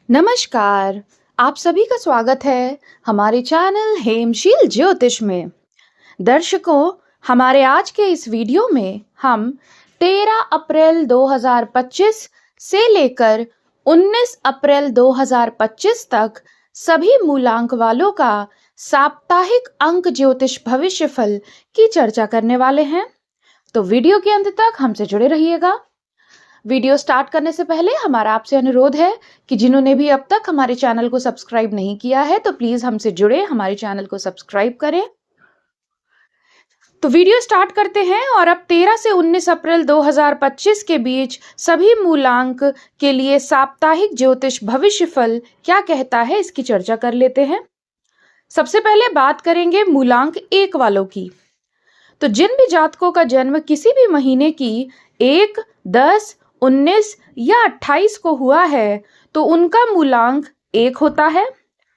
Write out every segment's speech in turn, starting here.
नमस्कार, आप सभी का स्वागत है हमारे चैनल हेमशील ज्योतिष में। दर्शकों, हमारे आज के इस वीडियो में हम 13 अप्रैल 2025 से लेकर 19 अप्रैल 2025 तक सभी मूलांक वालों का साप्ताहिक अंक ज्योतिष भविष्य फल की चर्चा करने वाले हैं। तो वीडियो के अंत तक हमसे जुड़े रहिएगा। वीडियो स्टार्ट करने से पहले हमारा आपसे अनुरोध है कि जिन्होंने भी अब तक हमारे चैनल को सब्सक्राइब नहीं किया है तो प्लीज हमसे जुड़े, हमारे चैनल को सब्सक्राइब करें। तो वीडियो स्टार्ट करते हैं और अब 13 से 19 अप्रैल 2025 के बीच सभी मूलांक के लिए साप्ताहिक ज्योतिष भविष्य फल क्या कहता है इसकी चर्चा कर लेते हैं। सबसे पहले बात करेंगे मूलांक 1 वालों की। तो जिन भी जातकों का जन्म किसी भी महीने की 1, 10, 19 या 28 को हुआ है तो उनका मूलांक 1 होता है।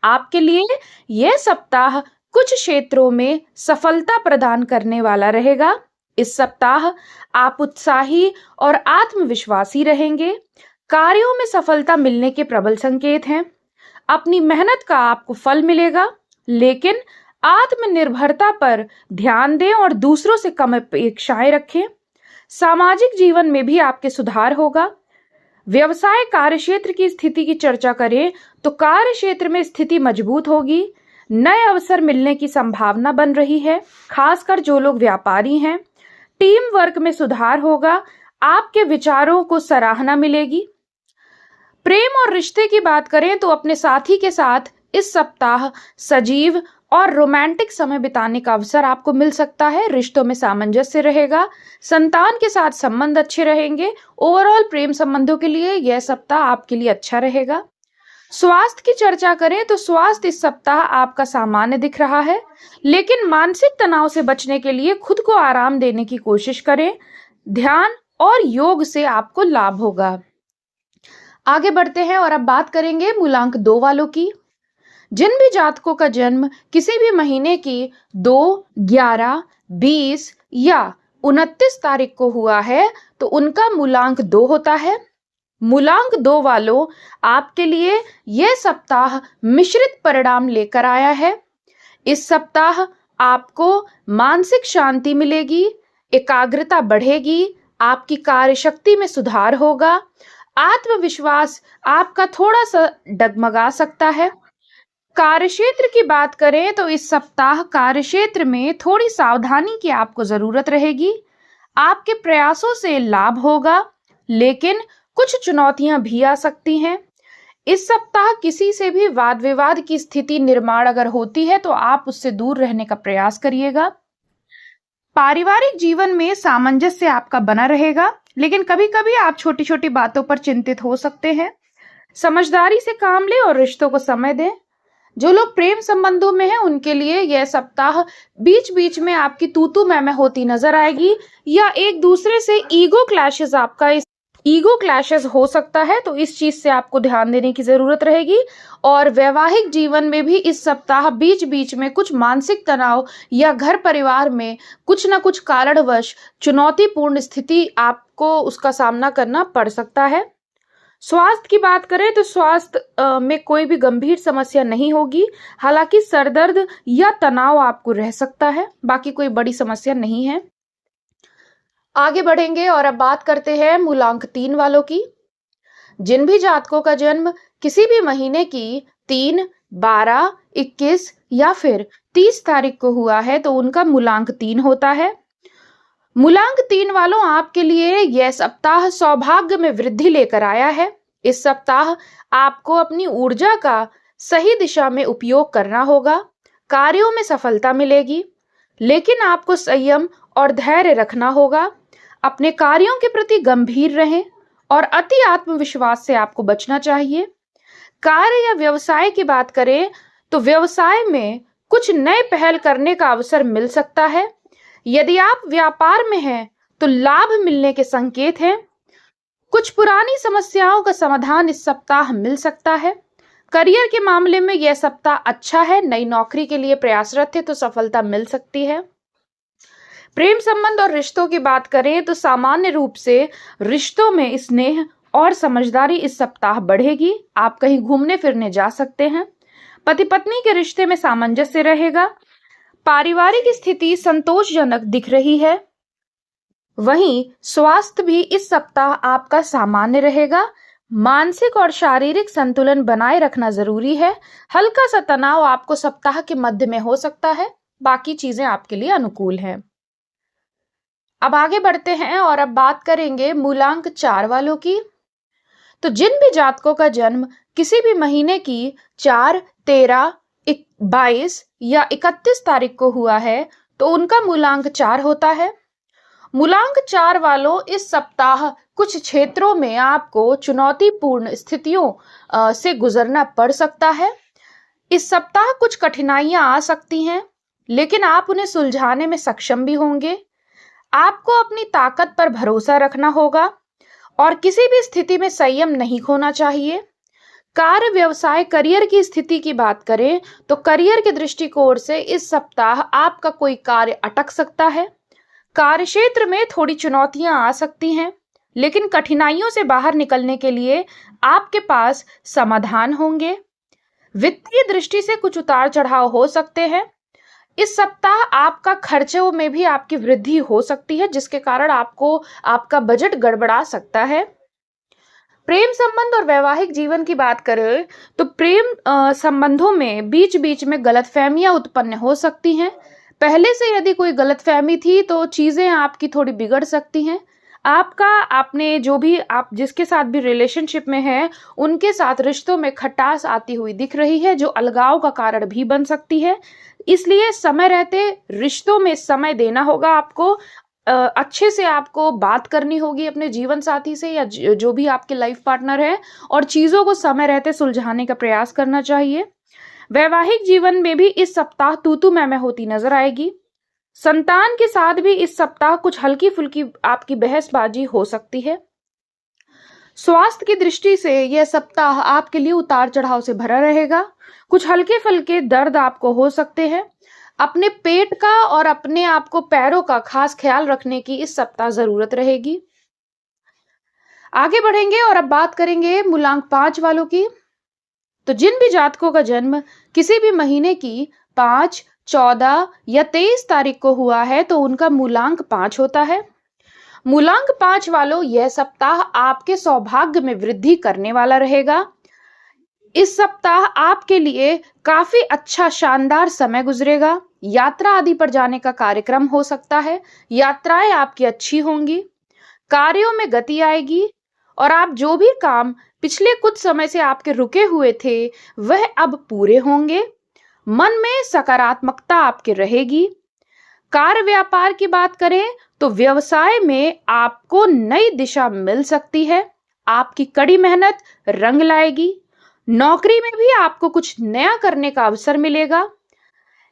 आपके लिए यह सप्ताह कुछ क्षेत्रों में सफलता प्रदान करने वाला रहेगा। इस सप्ताह आप उत्साही और आत्मविश्वासी रहेंगे। कार्यों में सफलता मिलने के प्रबल संकेत हैं। अपनी मेहनत का आपको फल मिलेगा, लेकिन आत्मनिर्भरता पर ध्यान दें और दूसरों से कम अपेक्षाएं रखें। सामाजिक जीवन में भी आपके सुधार होगा। व्यवसाय कार्यक्षेत्र की स्थिति की चर्चा करें तो कार्य क्षेत्र में स्थिति मजबूत होगी। नए अवसर मिलने की संभावना बन रही है, खासकर जो लोग व्यापारी हैं। टीम वर्क में सुधार होगा। आपके विचारों को सराहना मिलेगी। प्रेम और रिश्ते की बात करें तो अपने साथी के साथ इस सप्ताह सजीव और रोमांटिक समय बिताने का अवसर आपको मिल सकता है। रिश्तों में सामंजस्य रहेगा। संतान के साथ संबंध अच्छे रहेंगे। ओवरऑल प्रेम संबंधों के लिए यह सप्ताह आपके लिए अच्छा रहेगा। स्वास्थ्य की चर्चा करें तो स्वास्थ्य इस सप्ताह आपका सामान्य दिख रहा है, लेकिन मानसिक तनाव से बचने के लिए खुद को आराम देने की कोशिश करें। ध्यान और योग से आपको लाभ होगा। आगे बढ़ते हैं और अब बात करेंगे मूलांक 2 वालों की। जिन भी जातकों का जन्म किसी भी महीने की 2, 11, 20 या 29 तारीख को हुआ है तो उनका मूलांक 2 होता है। मूलांक 2 वालों, आपके लिए यह सप्ताह मिश्रित परिणाम लेकर आया है। इस सप्ताह आपको मानसिक शांति मिलेगी, एकाग्रता बढ़ेगी, आपकी कार्यशक्ति में सुधार होगा। आत्मविश्वास आपका थोड़ा सा डगमगा सकता है। कार्यक्षेत्र की बात करें तो इस सप्ताह कार्यक्षेत्र में थोड़ी सावधानी की आपको जरूरत रहेगी। आपके प्रयासों से लाभ होगा, लेकिन कुछ चुनौतियां भी आ सकती हैं। इस सप्ताह किसी से भी वाद विवाद की स्थिति निर्माण अगर होती है तो आप उससे दूर रहने का प्रयास करिएगा। पारिवारिक जीवन में सामंजस्य आपका बना रहेगा, लेकिन कभी-कभी आप छोटी-छोटी बातों पर चिंतित हो सकते हैं। समझदारी से काम लें और रिश्तों को समय दें। जो लोग प्रेम संबंधों में हैं उनके लिए यह सप्ताह बीच बीच में आपकी तू मैं होती नजर आएगी, या एक दूसरे से ईगो क्लैशेस हो सकता है, तो इस चीज से आपको ध्यान देने की जरूरत रहेगी। और वैवाहिक जीवन में भी इस सप्ताह बीच बीच में कुछ मानसिक तनाव या घर परिवार में कुछ ना कुछ कारणवश चुनौतीपूर्ण स्थिति आपको उसका सामना करना पड़ सकता है। स्वास्थ्य की बात करें तो स्वास्थ्य में कोई भी गंभीर समस्या नहीं होगी, हालांकि सरदर्द या तनाव आपको रह सकता है, बाकी कोई बड़ी समस्या नहीं है। आगे बढ़ेंगे और अब बात करते हैं मूलांक 3 वालों की। जिन भी जातकों का जन्म किसी भी महीने की 3, 12, 21 या फिर 30 तारीख को हुआ है तो उनका मूलांक 3 होता है। मूलांक 3 वालों, आपके लिए यह सप्ताह सौभाग्य में वृद्धि लेकर आया है। इस सप्ताह आपको अपनी ऊर्जा का सही दिशा में उपयोग करना होगा। कार्यों में सफलता मिलेगी, लेकिन आपको संयम और धैर्य रखना होगा। अपने कार्यों के प्रति गंभीर रहें और अति आत्मविश्वास से आपको बचना चाहिए। कार्य या व्यवसाय की बात करें तो व्यवसाय में कुछ नए पहल करने का अवसर मिल सकता है। यदि आप व्यापार में हैं तो लाभ मिलने के संकेत हैं। कुछ पुरानी समस्याओं का समाधान इस सप्ताह मिल सकता है। करियर के मामले में यह सप्ताह अच्छा है। नई नौकरी के लिए प्रयासरत है तो सफलता मिल सकती है। प्रेम संबंध और रिश्तों की बात करें तो सामान्य रूप से रिश्तों में स्नेह और समझदारी इस सप्ताह बढ़ेगी। आप कहीं घूमने फिरने जा सकते हैं। पति पत्नी के रिश्ते में सामंजस्य रहेगा। पारिवारिक स्थिति संतोषजनक दिख रही है। वहीं स्वास्थ्य भी इस सप्ताह आपका सामान्य रहेगा। मानसिक और शारीरिक संतुलन बनाए रखना जरूरी है। हल्का सा तनाव आपको सप्ताह के मध्य में हो सकता है, बाकी चीजें आपके लिए अनुकूल हैं। अब आगे बढ़ते हैं और अब बात करेंगे मूलांक 4 वालों की। तो जिन भी जातकों का जन्म किसी भी महीने की 4, 13, 22 या 31 तारीख को हुआ है तो उनका मूलांक 4 होता है। मूलांक 4 वालों, इस सप्ताह कुछ क्षेत्रों में आपको चुनौतीपूर्ण स्थितियों से गुजरना पड़ सकता है। इस सप्ताह कुछ कठिनाइयां आ सकती हैं, लेकिन आप उन्हें सुलझाने में सक्षम भी होंगे। आपको अपनी ताकत पर भरोसा रखना होगा और किसी भी स्थिति में संयम नहीं खोना चाहिए। कार्य, व्यवसाय, करियर की स्थिति की बात करें तो करियर के दृष्टिकोण से इस सप्ताह आपका कोई कार्य अटक सकता है। कार्यक्षेत्र में थोड़ी चुनौतियां आ सकती हैं, लेकिन कठिनाइयों से बाहर निकलने के लिए आपके पास समाधान होंगे। वित्तीय दृष्टि से कुछ उतार चढ़ाव हो सकते हैं। इस सप्ताह आपका खर्चों में भी आपकी वृद्धि हो सकती है, जिसके कारण आपका बजट गड़बड़ा सकता है। प्रेम संबंध और वैवाहिक जीवन की बात करें तो प्रेम संबंधों में बीच बीच में गलतफहमियां उत्पन्न हो सकती हैं। पहले से यदि कोई गलतफहमी थी तो चीजें आपकी थोड़ी बिगड़ सकती हैं। आपने जो भी आप जिसके साथ भी रिलेशनशिप में है उनके साथ रिश्तों में खटास आती हुई दिख रही है, जो अलगाव का कारण भी बन सकती है। इसलिए समय रहते रिश्तों में समय देना होगा आपको। अच्छे से आपको बात करनी होगी अपने जीवन साथी से या जो भी आपके लाइफ पार्टनर है, और चीजों को समय रहते सुलझाने का प्रयास करना चाहिए। वैवाहिक जीवन में भी इस सप्ताह तू मैं होती नजर आएगी। संतान के साथ भी इस सप्ताह कुछ हल्की फुल्की आपकी बहसबाजी हो सकती है। स्वास्थ्य की दृष्टि से यह सप्ताह आपके लिए उतार चढ़ाव से भरा रहेगा। कुछ हल्के फुल्के दर्द आपको हो सकते हैं। अपने पेट का और अपने आप को पैरों का खास ख्याल रखने की इस सप्ताह जरूरत रहेगी। आगे बढ़ेंगे और अब बात करेंगे मूलांक 5 वालों की। तो जिन भी जातकों का जन्म किसी भी महीने की 5, 14 या 23 तारीख को हुआ है तो उनका मूलांक 5 होता है। मूलांक 5 वालों, यह सप्ताह आपके सौभाग्य में वृद्धि करने वाला रहेगा। इस सप्ताह आपके लिए काफी अच्छा शानदार समय गुजरेगा। यात्रा आदि पर जाने का कार्यक्रम हो सकता है। यात्राएं आपकी अच्छी होंगी। कार्यों में गति आएगी और आप जो भी काम पिछले कुछ समय से आपके रुके हुए थे वह अब पूरे होंगे। मन में सकारात्मकता आपकी रहेगी। कार्य व्यापार की बात करें तो व्यवसाय में आपको नई दिशा मिल सकती है। आपकी कड़ी मेहनत रंग लाएगी। नौकरी में भी आपको कुछ नया करने का अवसर मिलेगा।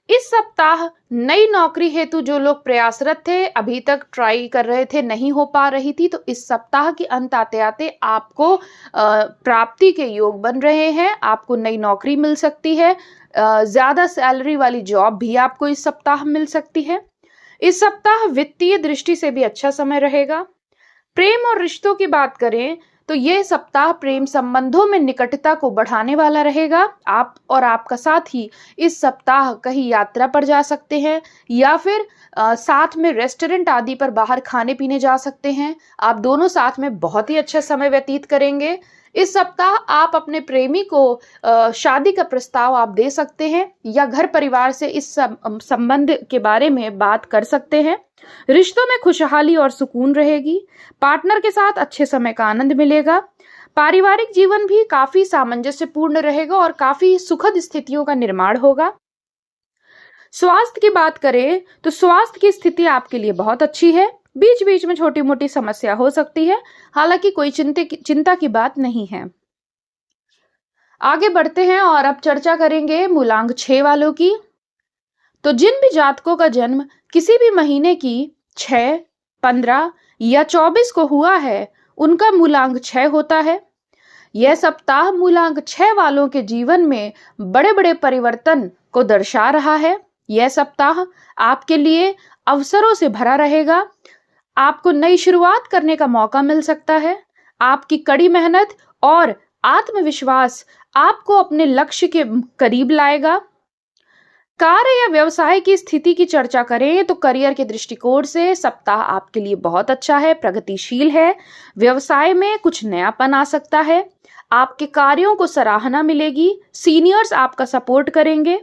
इस सप्ताह नई नौकरी हेतु जो लोग प्रयासरत थे, अभी तक ट्राई कर रहे थे, नहीं हो पा रही थी, तो इस सप्ताह के अंत आते आते आपको प्राप्ति के योग बन रहे हैं। आपको नई नौकरी मिल सकती है। ज्यादा सैलरी वाली जॉब भी आपको इस सप्ताह मिल सकती है। इस सप्ताह वित्तीय दृष्टि से भी अच्छा समय रहेगा। प्रेम और रिश्तों की बात करें तो यह सप्ताह प्रेम संबंधों में निकटता को बढ़ाने वाला रहेगा। आप और आपका साथी इस सप्ताह कहीं यात्रा पर जा सकते हैं या फिर साथ में रेस्टोरेंट आदि पर बाहर खाने पीने जा सकते हैं। आप दोनों साथ में बहुत ही अच्छा समय व्यतीत करेंगे। इस सप्ताह आप अपने प्रेमी को शादी का प्रस्ताव आप दे सकते हैं या घर परिवार से इस संबंध के बारे में बात कर सकते हैं। रिश्तों में खुशहाली और सुकून रहेगी। पार्टनर के साथ अच्छे समय का आनंद मिलेगा। पारिवारिक जीवन भी काफी सामंजस्यपूर्ण रहेगा और काफी सुखद स्थितियों का निर्माण होगा। स्वास्थ्य की बात करें तो स्वास्थ्य की स्थिति आपके लिए बहुत अच्छी है। बीच बीच में छोटी मोटी समस्या हो सकती है, हालांकि कोई चिंता की बात नहीं है। आगे बढ़ते हैं और अब चर्चा करेंगे मूलांक 6 वालों की। तो जिन भी जातकों का जन्म किसी भी महीने की 6, 15 या 24 को हुआ है उनका मूलांक 6 होता है। यह सप्ताह मूलांक 6 वालों के जीवन में बड़े बड़े परिवर्तन को दर्शा रहा है। यह सप्ताह आपके लिए अवसरों से भरा रहेगा। आपको नई शुरुआत करने का मौका मिल सकता है। आपकी कड़ी मेहनत और आत्मविश्वास आपको अपने लक्ष्य के करीब लाएगा। कार्य या व्यवसाय की स्थिति की चर्चा करें तो करियर के दृष्टिकोण से सप्ताह आपके लिए बहुत अच्छा है, प्रगतिशील है। व्यवसाय में कुछ नयापन आ सकता है। आपके कार्यों को सराहना मिलेगी। सीनियर्स आपका सपोर्ट करेंगे।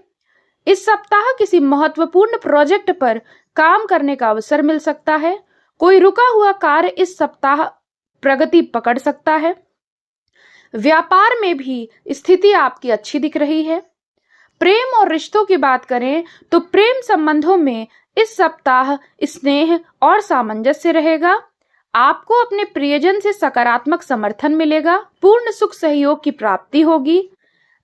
इस सप्ताह किसी महत्वपूर्ण प्रोजेक्ट पर काम करने का अवसर मिल सकता है। कोई रुका हुआ कार्य इस सप्ताह प्रगति पकड़ सकता है। व्यापार में भी स्थिति आपकी अच्छी दिख रही है। प्रेम और रिश्तों की बात करें तो प्रेम संबंधों में इस सप्ताह स्नेह और सामंजस्य रहेगा। आपको अपने प्रियजन से सकारात्मक समर्थन मिलेगा। पूर्ण सुख सहयोग की प्राप्ति होगी।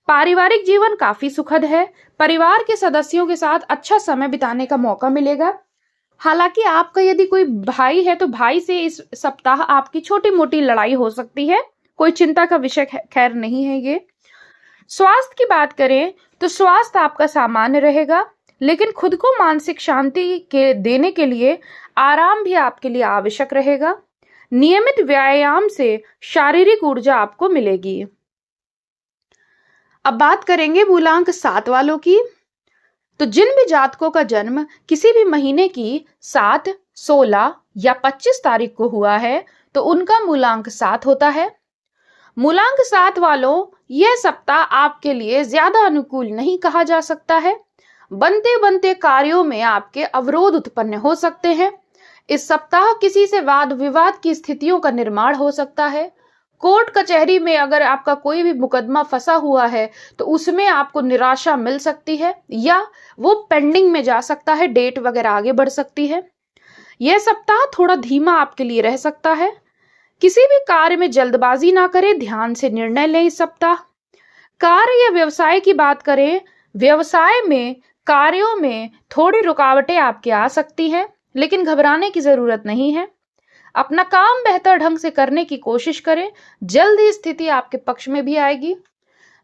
पारिवारिक जीवन काफी सुखद है। परिवार के सदस्यों के साथ अच्छा समय बिताने का मौका मिलेगा। हालांकि आपका यदि कोई भाई है तो भाई से इस सप्ताह आपकी छोटी मोटी लड़ाई हो सकती है। कोई चिंता का विषय खैर नहीं है ये। स्वास्थ्य की बात करें तो स्वास्थ्य आपका सामान्य रहेगा, लेकिन खुद को मानसिक शांति के देने के लिए आराम भी आपके लिए आवश्यक रहेगा। नियमित व्यायाम से शारीरिक ऊर्जा आपको मिलेगी। अब बात करेंगे मूलांक 7 वालों की। तो जिन भी जातकों का जन्म किसी भी महीने की 7, 16 या 25 तारीख को हुआ है तो उनका मूलांक 7 होता है। मूलांक 7 वालों, यह सप्ताह आपके लिए ज्यादा अनुकूल नहीं कहा जा सकता है। बनते बनते कार्यों में आपके अवरोध उत्पन्न हो सकते हैं। इस सप्ताह किसी से वाद विवाद की स्थितियों का निर्माण हो सकता है। कोर्ट कचहरी में अगर आपका कोई भी मुकदमा फंसा हुआ है तो उसमें आपको निराशा मिल सकती है या वो पेंडिंग में जा सकता है, डेट वगैरह आगे बढ़ सकती है। यह सप्ताह थोड़ा धीमा आपके लिए रह सकता है। किसी भी कार्य में जल्दबाजी ना करें, ध्यान से निर्णय लें इस सप्ताह। कार्य या व्यवसाय की बात करें, व्यवसाय में कार्यों में थोड़ी रुकावटें आपके आ सकती हैं, लेकिन घबराने की जरूरत नहीं है। अपना काम बेहतर ढंग से करने की कोशिश करें, जल्द ही स्थिति आपके पक्ष में भी आएगी।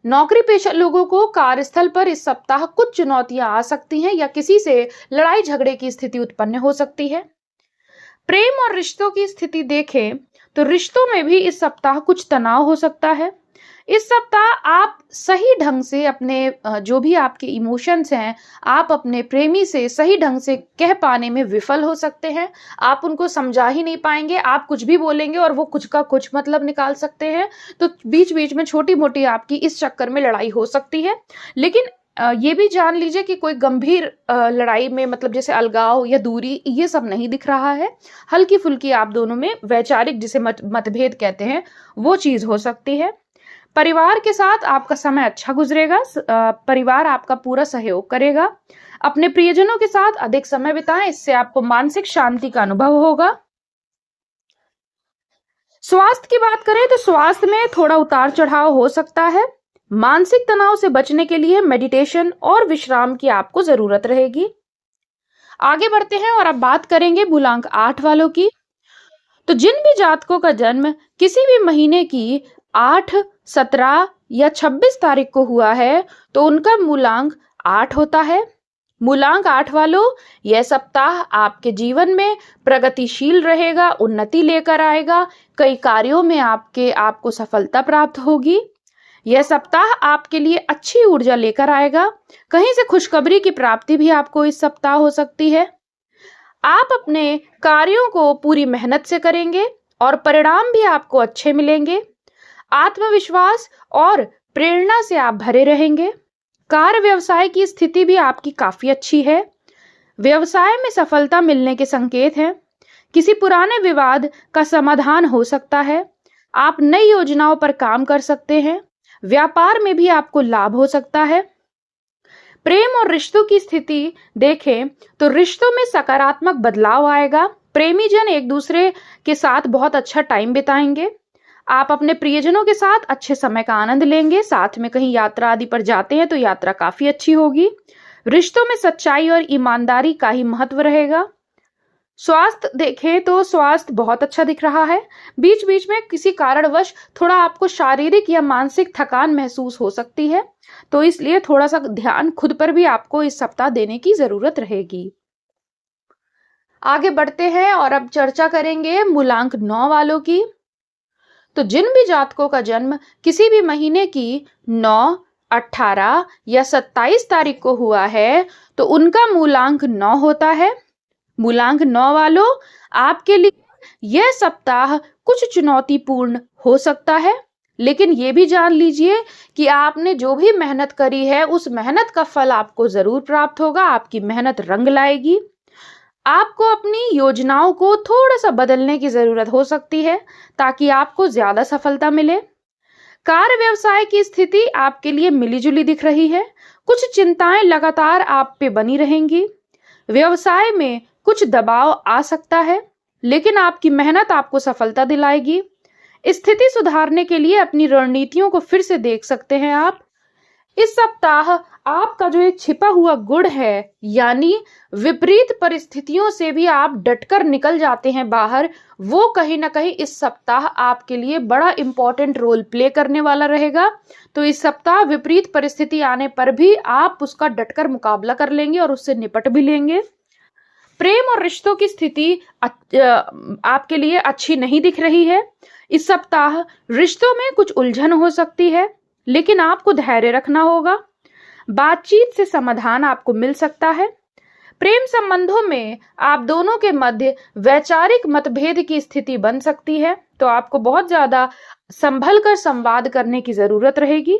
नौकरी पेशा लोगों को कार्यस्थल पर इस सप्ताह कुछ चुनौतियां आ सकती हैं या किसी से लड़ाई झगड़े की स्थिति उत्पन्न हो सकती है। प्रेम और रिश्तों की स्थिति देखें तो रिश्तों में भी इस सप्ताह कुछ तनाव हो सकता है। इस सप्ताह आप सही ढंग से अपने जो भी आपके इमोशंस हैं, आप अपने प्रेमी से सही ढंग से कह पाने में विफल हो सकते हैं। आप उनको समझा ही नहीं पाएंगे, आप कुछ भी बोलेंगे और वो कुछ का कुछ मतलब निकाल सकते हैं। तो बीच बीच में छोटी मोटी आपकी इस चक्कर में लड़ाई हो सकती है। लेकिन ये भी जान लीजिए कि कोई गंभीर लड़ाई में मतलब जैसे अलगाव या दूरी ये सब नहीं दिख रहा है। हल्की फुल्की आप दोनों में वैचारिक जिसे मतभेद कहते हैं वो चीज हो सकती है। परिवार के साथ आपका समय अच्छा गुजरेगा। परिवार आपका पूरा सहयोग करेगा। अपने प्रियजनों के साथ अधिक समय बिताएं, इससे आपको मानसिक शांति का अनुभव होगा। स्वास्थ्य की बात करें तो स्वास्थ्य में थोड़ा उतार चढ़ाव हो सकता है। मानसिक तनाव से बचने के लिए मेडिटेशन और विश्राम की आपको जरूरत रहेगी। आगे बढ़ते हैं और अब बात करेंगे मूलांक 8 वालों की। तो जिन भी जातकों का जन्म किसी भी महीने की 8, 17 या 26 तारीख को हुआ है तो उनका मूलांक 8 होता है। मूलांक 8 वालों, यह सप्ताह आपके जीवन में प्रगतिशील रहेगा, उन्नति लेकर आएगा। कई कार्यों में आपको सफलता प्राप्त होगी। यह सप्ताह आपके लिए अच्छी ऊर्जा लेकर आएगा। कहीं से खुशखबरी की प्राप्ति भी आपको इस सप्ताह हो सकती है। आप अपने कार्यों को पूरी मेहनत से करेंगे और परिणाम भी आपको अच्छे मिलेंगे। आत्मविश्वास और प्रेरणा से आप भरे रहेंगे। कार्य व्यवसाय की स्थिति भी आपकी काफी अच्छी है। व्यवसाय में सफलता मिलने के संकेत हैं। किसी पुराने विवाद का समाधान हो सकता है। आप नई योजनाओं पर काम कर सकते हैं। व्यापार में भी आपको लाभ हो सकता है। प्रेम और रिश्तों की स्थिति देखें तो रिश्तों में सकारात्मक बदलाव आएगा। प्रेमी जन एक दूसरे के साथ बहुत अच्छा टाइम बिताएंगे। आप अपने प्रियजनों के साथ अच्छे समय का आनंद लेंगे। साथ में कहीं यात्रा आदि पर जाते हैं तो यात्रा काफी अच्छी होगी। रिश्तों में सच्चाई और ईमानदारी का ही महत्व रहेगा। स्वास्थ्य देखें तो स्वास्थ्य बहुत अच्छा दिख रहा है। बीच बीच में किसी कारणवश थोड़ा आपको शारीरिक या मानसिक थकान महसूस हो सकती है, तो इसलिए थोड़ा सा ध्यान खुद पर भी आपको इस सप्ताह देने की जरूरत रहेगी। आगे बढ़ते हैं और अब चर्चा करेंगे मूलांक 9 वालों की। तो जिन भी जातकों का जन्म किसी भी महीने की 9, 18 या 27 तारीख को हुआ है तो उनका मूलांक 9 होता है। मूलांक 9 वालों, आपके लिए यह सप्ताह कुछ चुनौतीपूर्ण हो सकता है, लेकिन ये भी जान लीजिए कि आपने जो भी मेहनत करी है उस मेहनत का फल आपको जरूर प्राप्त होगा। आपकी मेहनत रंग लाएगी। आपको अपनी योजनाओं को थोड़ा सा बदलने की जरूरत हो सकती है ताकि आपको ज्यादा सफलता मिले। कार्य व्यवसाय की स्थिति आपके लिए मिलीजुली दिख रही है। कुछ चिंताएं लगातार आप पे बनी रहेंगी। व्यवसाय में कुछ दबाव आ सकता है, लेकिन आपकी मेहनत आपको सफलता दिलाएगी। स्थिति सुधारने के लिए अपनी रणनीतियों को फिर से देख सकते हैं आप। इस सप्ताह आपका जो एक छिपा हुआ गुण है, यानी विपरीत परिस्थितियों से भी आप डटकर निकल जाते हैं बाहर, वो कहीं ना कहीं इस सप्ताह आपके लिए बड़ा इंपॉर्टेंट रोल प्ले करने वाला रहेगा। तो इस सप्ताह विपरीत परिस्थिति आने पर भी आप उसका डटकर मुकाबला कर लेंगे और उससे निपट भी लेंगे। प्रेम और रिश्तों की स्थिति आपके लिए अच्छी नहीं दिख रही है। इस सप्ताह रिश्तों में कुछ उलझन हो सकती है, लेकिन आपको धैर्य रखना होगा। बातचीत से समाधान आपको मिल सकता है। प्रेम संबंधों में आप दोनों के मध्य वैचारिक मतभेद की स्थिति बन सकती है, तो आपको बहुत ज्यादा संभल कर संवाद करने की जरूरत रहेगी।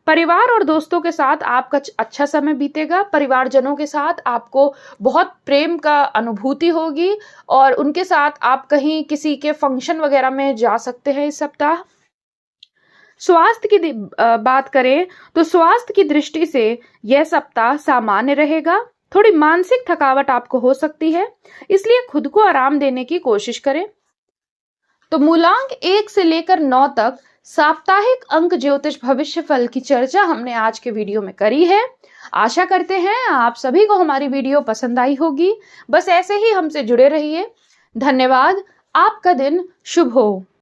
परिवार और दोस्तों के साथ आपका अच्छा समय बीतेगा। परिवारजनों के साथ आपको बहुत प्रेम का अनुभूति होगी और उनके साथ आप कहीं किसी के फंक्शन वगैरह में जा सकते हैं इस सप्ताह। स्वास्थ्य की बात करें तो स्वास्थ्य की दृष्टि से यह सप्ताह सामान्य रहेगा। थोड़ी मानसिक थकावट आपको हो सकती है, इसलिए खुद को आराम देने की कोशिश करें। तो मूलांक 1 से लेकर 9 तक साप्ताहिक अंक ज्योतिष भविष्य फल की चर्चा हमने आज के वीडियो में करी है। आशा करते हैं आप सभी को हमारी वीडियो पसंद आई होगी। बस ऐसे ही हमसे जुड़े रहिए। धन्यवाद। आपका दिन शुभ हो।